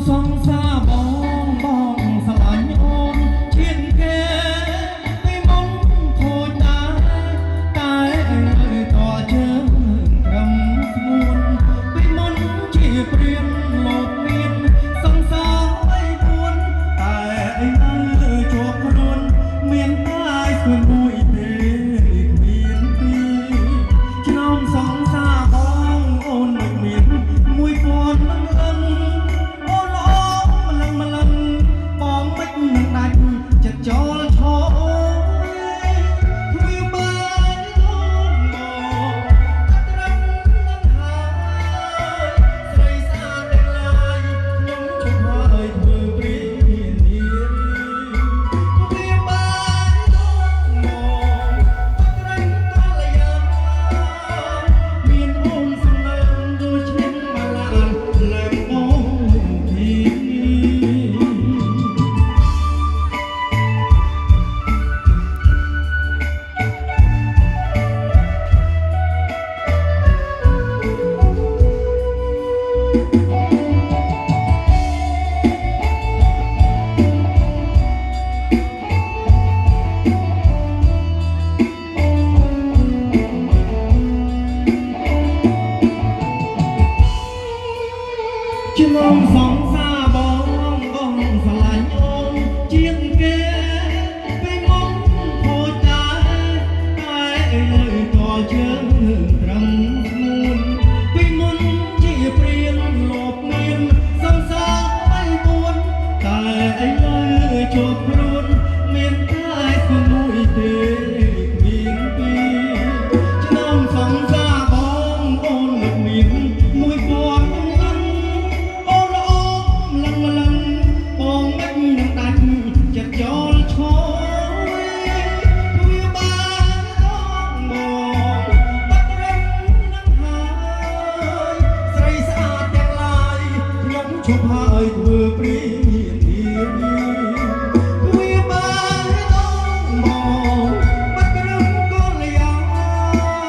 សងសាបងស្រឡាញ់អូនឈានគេពីមុនខូចតែតជើងត្រឹមស្ងួនពីមុនជាព្រៀនលោកមានសង្សារ4តែនៅជាប់ខ្លួនមានតែស្មួយមួយទេគ្មានពីឆ្នាំសងសាបងអូនមិនមាន1000នឹងលឹងអូនល្អម្លឹងបងមិននឹងដាច់ចិត្តចោលឈរធ្វើបានលោកមកត្រឹមនឹងហើយស្រីស្អាតទាំងឡាយខ្ញុំជុំហើយធ្វើព្រានាធ្វើបានលោកមកត្រឹមកល្យាមានអូនសំឡេងដូចឈ្នះបាឡានលើបងទីឆ្នាំស